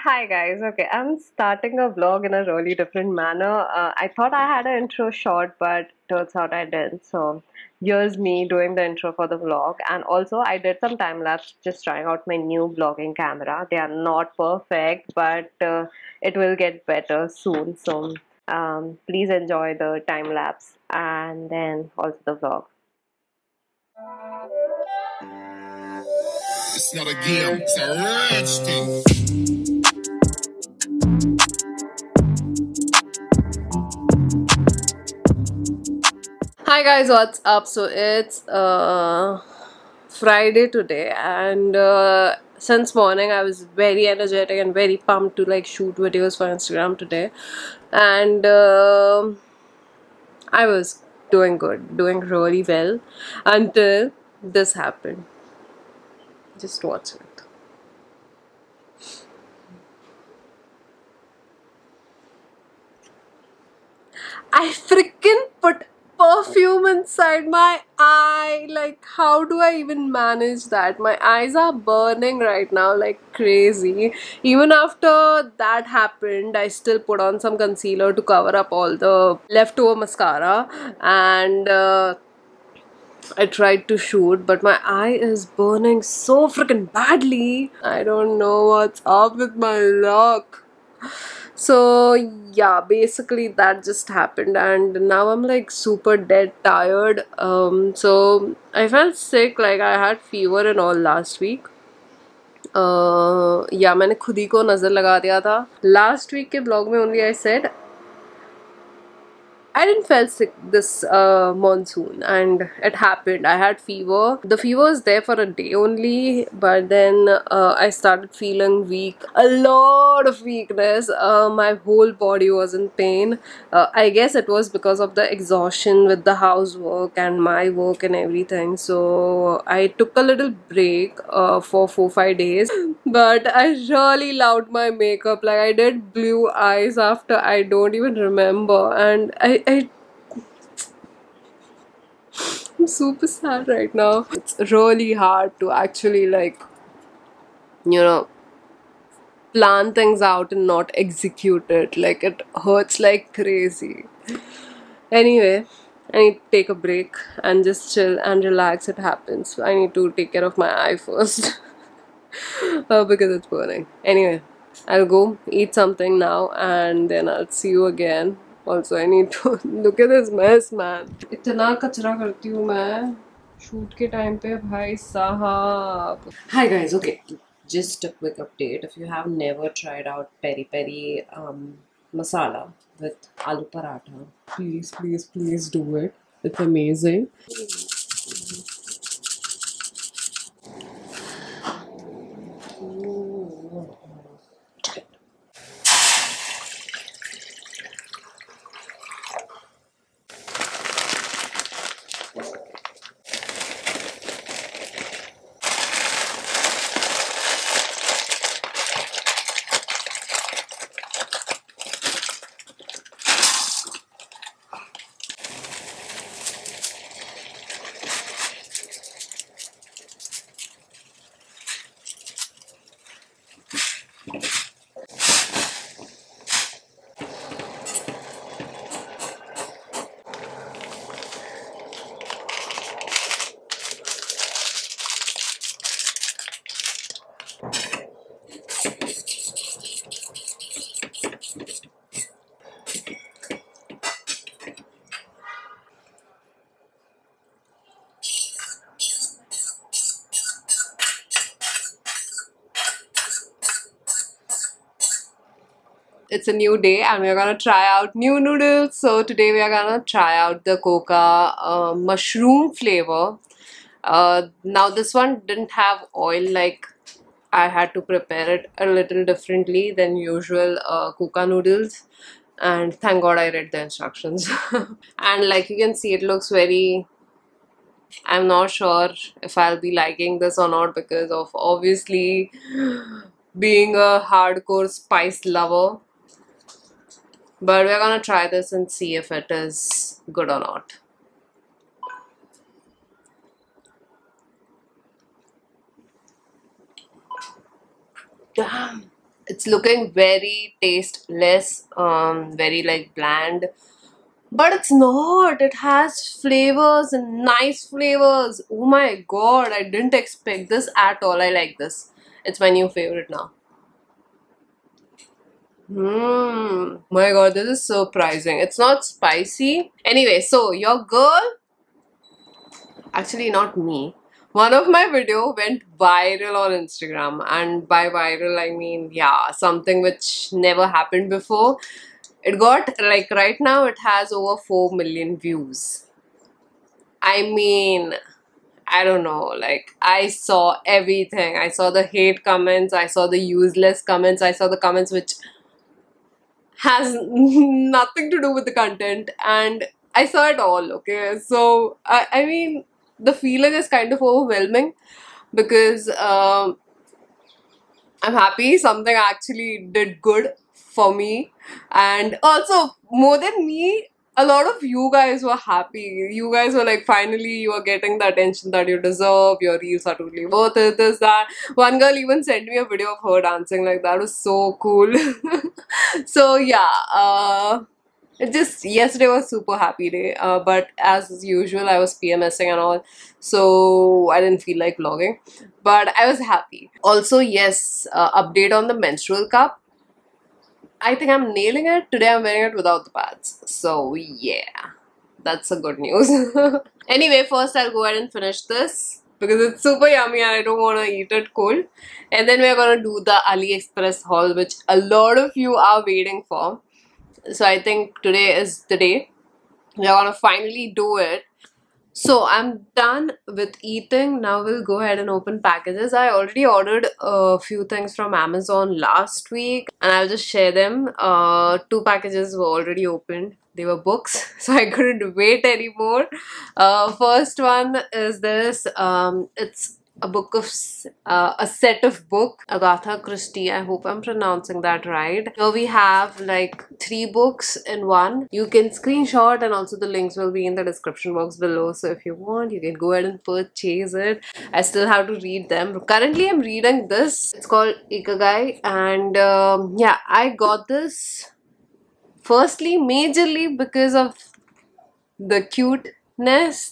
Hi guys. Okay, I'm starting a vlog in a really different manner. I thought I had an intro short, but turns out I didn't. So here's me doing the intro for the vlog, and also I did some time lapse just trying out my new vlogging camera. They are not perfect, but it will get better soon. So please enjoy the time lapse and then also the vlog. It's not a game, it's a rich thing. Hi guys, what's up? So it's Friday today, and since morning I was very energetic and very pumped to like shoot videos for Instagram today, and I was doing good, doing really well until this happened. Just watch it. I freaking put perfume inside my eye. Like, how do I even manage that? My eyes are burning right now like crazy. Even after that happened, I still put on some concealer to cover up all the leftover mascara, and I tried to shoot, but my eye is burning so freaking badly. I don't know what's up with my luck. So yeah, basically that just happened, and now I'm like super dead tired. So I felt sick, like I had fever and all last week. या मैंने खुद ही को नजर लगा दिया था last week के blog में only I said I didn't feel sick this monsoon, and it happened. I had fever. The fever was there for a day only, but then I started feeling weak. A lot of weakness. My whole body was in pain. I guess it was because of the exhaustion with the housework and my work and everything. So I took a little break for 4-5 days. But I really loved my makeup. Like I did blue eyes after I don't even remember, and I'm super sad right now. It's really hard to actually like you know plan things out and not execute it. Like it hurts like crazy. Anyway, I need to take a break and just chill and relax. It happens. I need to take care of my eye first. Because it's burning. Anyway, I'll go eat something now and then I'll see you again. Also, I need to look at this mess, man. इतना कचरा करती हूँ मैं shoot के time पे भाई साहब. Hi guys, okay. Just a quick update. If you have never tried out peri peri masala with aloo paratha, please do it. It's amazing. It's a new day and we're gonna try out new noodles. So today we are gonna try out the coca mushroom flavor. Now this one didn't have oil, like I had to prepare it a little differently than usual coca noodles, and thank god I read the instructions. And like you can see, it looks very, I'm not sure if I'll be liking this or not because of obviously being a hardcore spice lover. But we're gonna try this and see if it is good or not. Damn, It's looking very tasteless, very like bland. But it's not. It has flavors and nice flavors. Oh my god, I didn't expect this at all. I like this. It's my new favorite now. My god, this is surprising. It's not spicy. Anyway, so your girl, actually not me. One of my video went viral on Instagram, and by viral I mean, yeah, something which never happened before. It got, like, right now it has over 4 million views. I mean, I don't know, like, I saw everything. I saw the hate comments, I saw the useless comments, I saw the comments which has nothing to do with the content, and I saw it all, okay? So, I mean, the feeling is kind of overwhelming because I'm happy something actually did good for me, and also more than me, a lot of you guys were happy. You guys were like, finally you are getting the attention that you deserve, your reels are totally worth it, this, that. One girl even sent me a video of her dancing, like that was so cool. So yeah, it just, yesterday was super happy day, but as usual I was PMSing and all, so I didn't feel like vlogging, but I was happy. Also, yes, update on the menstrual cup. I think I'm nailing it. Today I'm wearing it without the pads, so yeah, that's a good news. Anyway, first I'll go ahead and finish this because it's super yummy and I don't want to eat it cold, and then we're gonna do the AliExpress haul, which a lot of you are waiting for. So I think today is the day. We're gonna finally do it. So I'm done with eating. Now we'll go ahead and open packages. I already ordered a few things from Amazon last week and I'll just share them. 2 packages were already opened. They were books, so I couldn't wait anymore. First one is this. It's a book of a set of book, Agatha Christie. I hope I'm pronouncing that right. Here we have like 3 books in one. You can screenshot, and also the links will be in the description box below, so if you want you can go ahead and purchase it. I still have to read them. Currently I'm reading this. It's called Ikigai, and yeah, I got this firstly majorly because of the cuteness.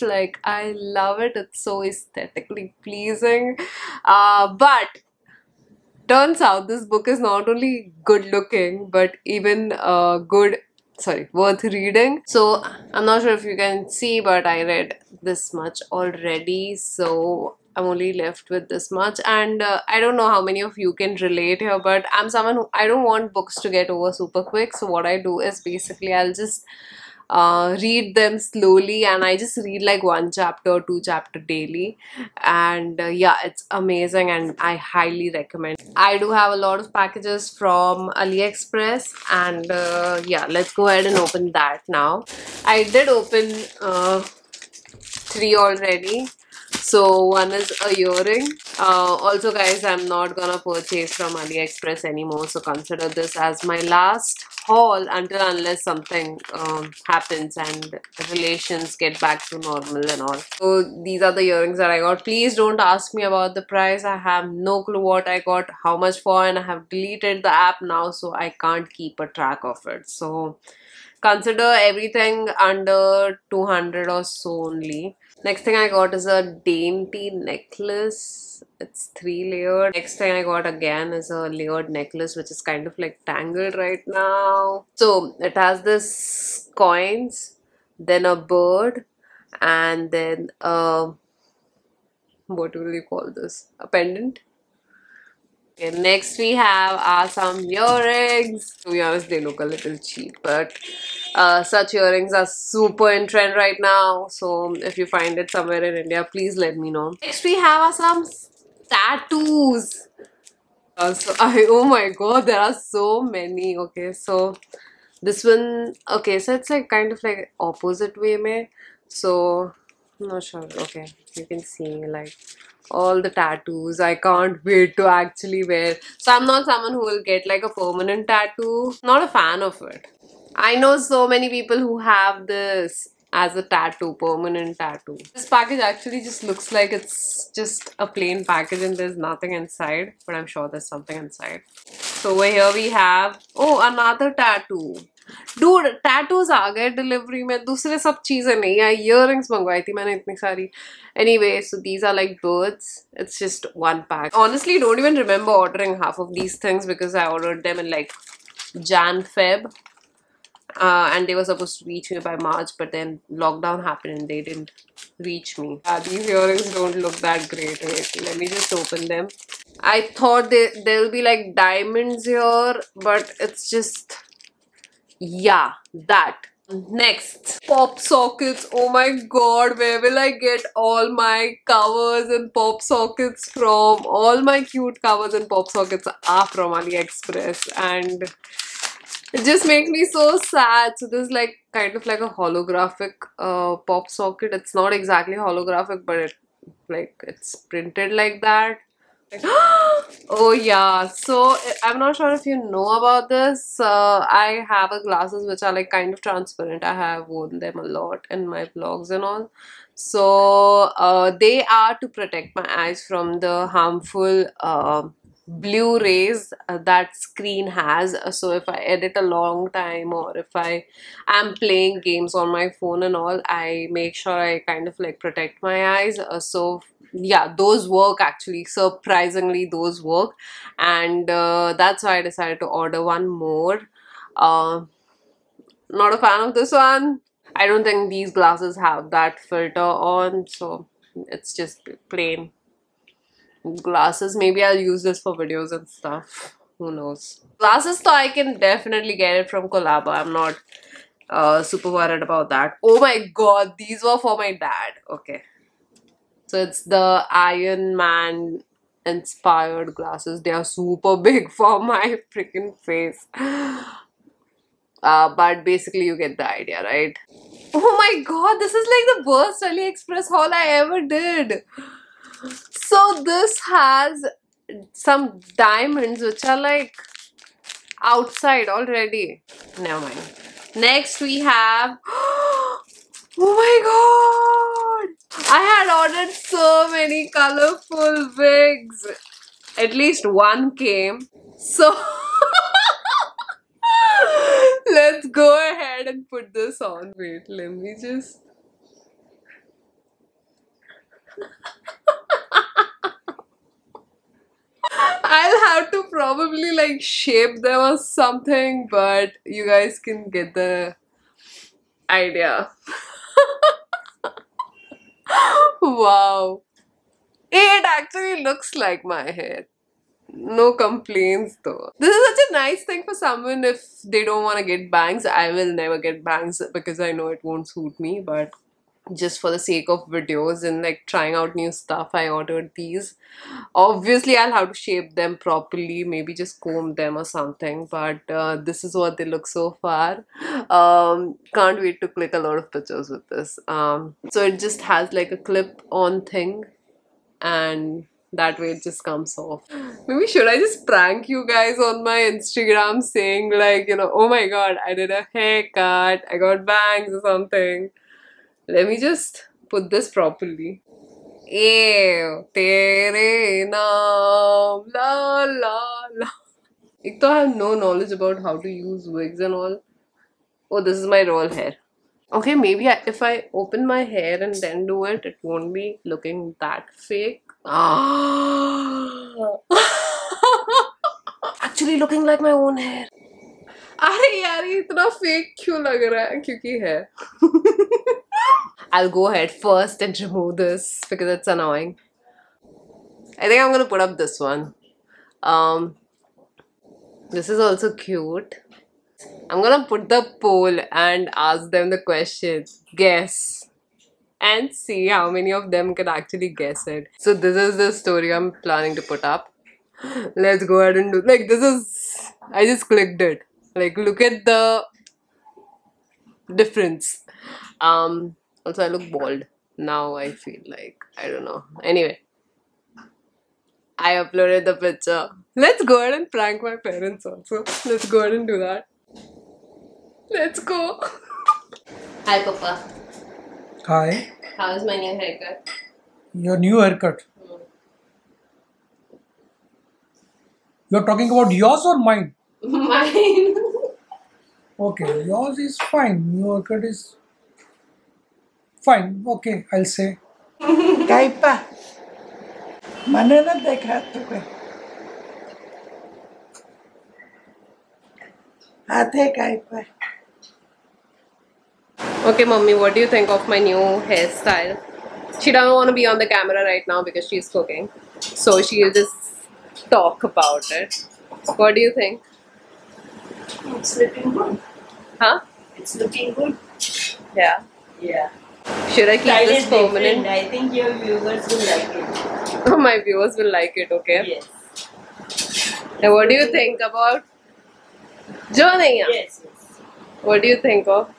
Like, I love it. It's so aesthetically pleasing. But turns out this book is not only good looking but even worth reading. So I'm not sure if you can see, but I read this much already, so I'm only left with this much. And I don't know how many of you can relate here, but I'm someone who, I don't want books to get over super quick. So what I do is basically I'll just read them slowly, and I just read like 1 chapter or 2 chapter daily, and yeah, it's amazing and I highly recommend. I do have a lot of packages from AliExpress, and yeah, let's go ahead and open that now. I did open 3 already. So one is a earring. Also guys, I'm not gonna purchase from AliExpress anymore, so consider this as my last haul unless something happens and relations get back to normal and all. So these are the earrings that I got. Please don't ask me about the price. I have no clue what I got, how much for, and I have deleted the app now, so I can't keep a track of it. So consider everything under 200 or so only. Next thing I got is a dainty necklace. It's 3 layered. Next thing I got again is a layered necklace, which is kind of like tangled right now. So it has this coins, then a bird, and then what will you call this? A pendant. Okay, next we have some earrings. To be honest, they look a little cheap, but such earrings are super in trend right now. So if you find it somewhere in India, please let me know. Next we have some tattoos. Oh my god, there are so many. Okay, so this one, okay, so it's like kind of like opposite way mein. So I'm not sure. Okay, you can see like all the tattoos. I can't wait to actually wear. So I'm not someone who will get like a permanent tattoo. Not a fan of it. I know so many people who have this as a tattoo, permanent tattoo. This package actually just looks like it's just a plain package and there's nothing inside, but I'm sure there's something inside. So over here we have, oh, another tattoo. Dude, tattoos आ गए delivery में, दूसरे सब चीजें नहीं आई. Earrings मंगवाई थी मैंने इतनी सारी. Anyway, so these are like birds. It's just one pack. Honestly, don't even remember ordering half of these things because I ordered them in like Jan, Feb. And they were supposed to reach me by March, but then lockdown happened and they didn't reach me. These earrings don't look that great. Wait, let me just open them. I thought there'll be like diamonds here, but it's just, yeah, that. Next, pop sockets. Oh my god, where will I get all my covers and pop sockets from? All my cute covers and pop sockets are from AliExpress, and it just makes me so sad. So this is like kind of like a holographic pop socket. It's not exactly holographic, but it's printed like that. Oh yeah, so I'm not sure if you know about this. I have a glasses which are like kind of transparent. I have worn them a lot in my vlogs and all. So they are to protect my eyes from the harmful blue rays that screen has. So if I edit a long time or if I am playing games on my phone and all, I make sure I kind of like protect my eyes. So yeah, those work actually. Surprisingly, those work, and that's why I decided to order one more. Not a fan of this one. I don't think these glasses have that filter on, so it's just plain glasses. Maybe I'll use this for videos and stuff. Who knows? Glasses, though, I can definitely get it from Collabo. I'm not super worried about that. Oh my god, these were for my dad. Okay. So it's the Iron Man inspired glasses. They are super big for my freaking face. But basically you get the idea, right? Oh my god, this is like the worst AliExpress haul I ever did. So this has some diamonds which are like outside already. Never mind. Next we have, oh my god, I had ordered so many colorful wigs. At least one came. So let's go ahead and put this on. Wait, let me just. I'll have to probably like shape them or something, but you guys can get the idea. Wow. It actually looks like my hair. No complaints though. This is such a nice thing for someone if they don't want to get bangs. I will never get bangs because I know it won't suit me, but just for the sake of videos and like trying out new stuff, I ordered these. Obviously I'll have to shape them properly, maybe just comb them or something, but this is what they look so far. Can't wait to click a lot of pictures with this. So it just has like a clip on thing and that way it just comes off. Maybe should I just prank you guys on my Instagram saying like, you know, oh my god, I did a haircut, I got bangs or something. Let me just put this properly. Ew, tere naam, la la la. Ek to I have no knowledge about how to use wigs and all. Oh, this is my roll hair. Okay, maybe if I open my hair and then do it, it won't be looking that fake. Actually looking like my own hair. अरे यार ये इतना fake क्यों लग रहा है? क्योंकि है. I'll go ahead first and remove this because it's annoying. I think I'm gonna put up this one. This is also cute. I'm gonna put the poll and ask them the question. Guess. And see how many of them can actually guess it. So this is the story I'm planning to put up. Let's go ahead and do, like, this is, I just clicked it. Like, look at the difference. Also I look bald. Now I feel like, I don't know. Anyway, I uploaded the picture. Let's go ahead and prank my parents also. Let's go ahead and do that. Let's go. Hi Papa. Hi. How's my new haircut? Your new haircut. You're talking about yours or mine? Mine. Okay, yours is fine. Your cut is fine. Okay, I'll say. Kay pa. Mananad देखा तो कोई हाथे kay pa. Okay, mommy, what do you think of my new hairstyle? She doesn't want to be on the camera right now because she's cooking. So she'll just talk about it. What do you think? It's looking good. Huh? It's looking good. Yeah. Yeah. Should I keep Style this is different. permanent? I think your viewers will like it. My viewers will like it, okay? Yes. And what do you think about Dhwani? Yes. What do you think of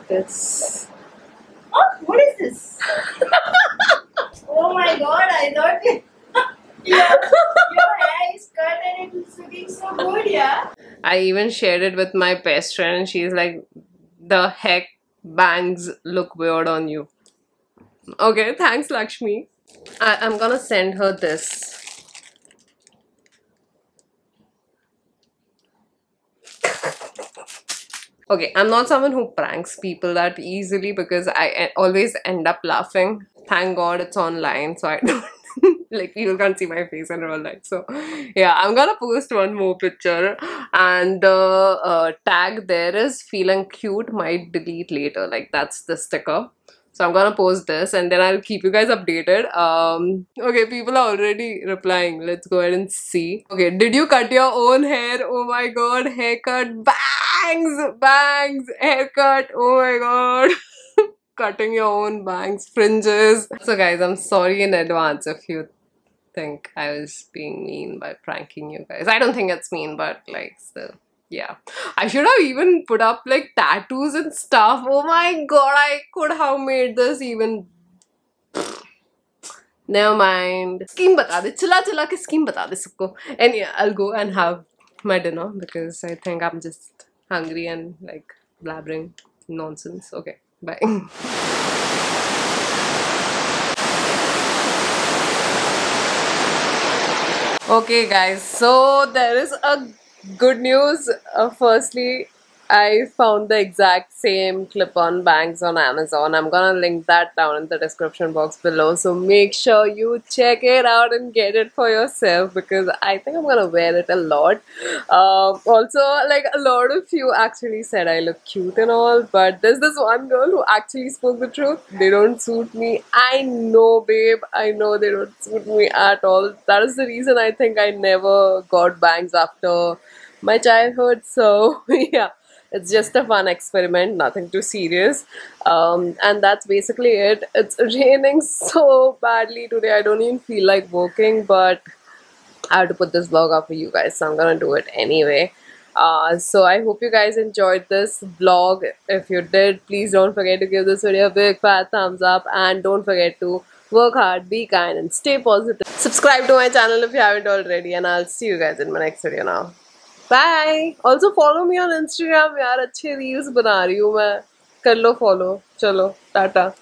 this? Oh, what is this? Oh my God! I thought your hair is cut and it's looking so good, yeah. I even shared it with my best friend and she's like, the heck, bangs look weird on you. Okay, thanks Lakshmi. I'm gonna send her this. Okay, I'm not someone who pranks people that easily because I always end up laughing. Thank God it's online, so I don't like people can't see my face in real life. So yeah, I'm gonna post one more picture, and the tag there is feeling cute. Might delete later. Like that's the sticker. So I'm gonna post this and then I'll keep you guys updated. Okay, people are already replying. Let's go ahead and see. Okay, did you cut your own hair? Oh my god, haircut, bangs, bangs, haircut. Oh my god, cutting your own bangs, fringes. So guys, I'm sorry in advance if you think I was being mean by pranking you guys. I don't think it's mean, but like still. Yeah, I should have even put up like tattoos and stuff. Oh my god, I could have made this even. Never mind. Scheme bata de. Chila chila ke scheme bata de sabko. And yeah, I'll go and have my dinner because I think I'm just hungry and like blabbering nonsense. Okay, bye. Okay guys, so there is a good news. Firstly, I found the exact same clip-on bangs on Amazon. I'm gonna link that down in the description box below. So make sure you check it out and get it for yourself because I think I'm gonna wear it a lot. Also, like a lot of you actually said I look cute and all, but there's this one girl who actually spoke the truth. They don't suit me. I know, babe. I know they don't suit me at all. That is the reason I think I never got bangs after my childhood. So yeah, it's just a fun experiment, nothing too serious. And that's basically it. It's raining so badly today. I don't even feel like working, but I have to put this vlog up for you guys, so I'm gonna do it anyway. So I hope you guys enjoyed this vlog. If you did, please don't forget to give this video a big fat thumbs up and don't forget to work hard, be kind and stay positive. Subscribe to my channel if you haven't already and I'll see you guys in my next video now. Bye. Also follow me on Instagram. यार अच्छे reels बना रही हूँ मैं. कर लो follow. चलो, टाटा.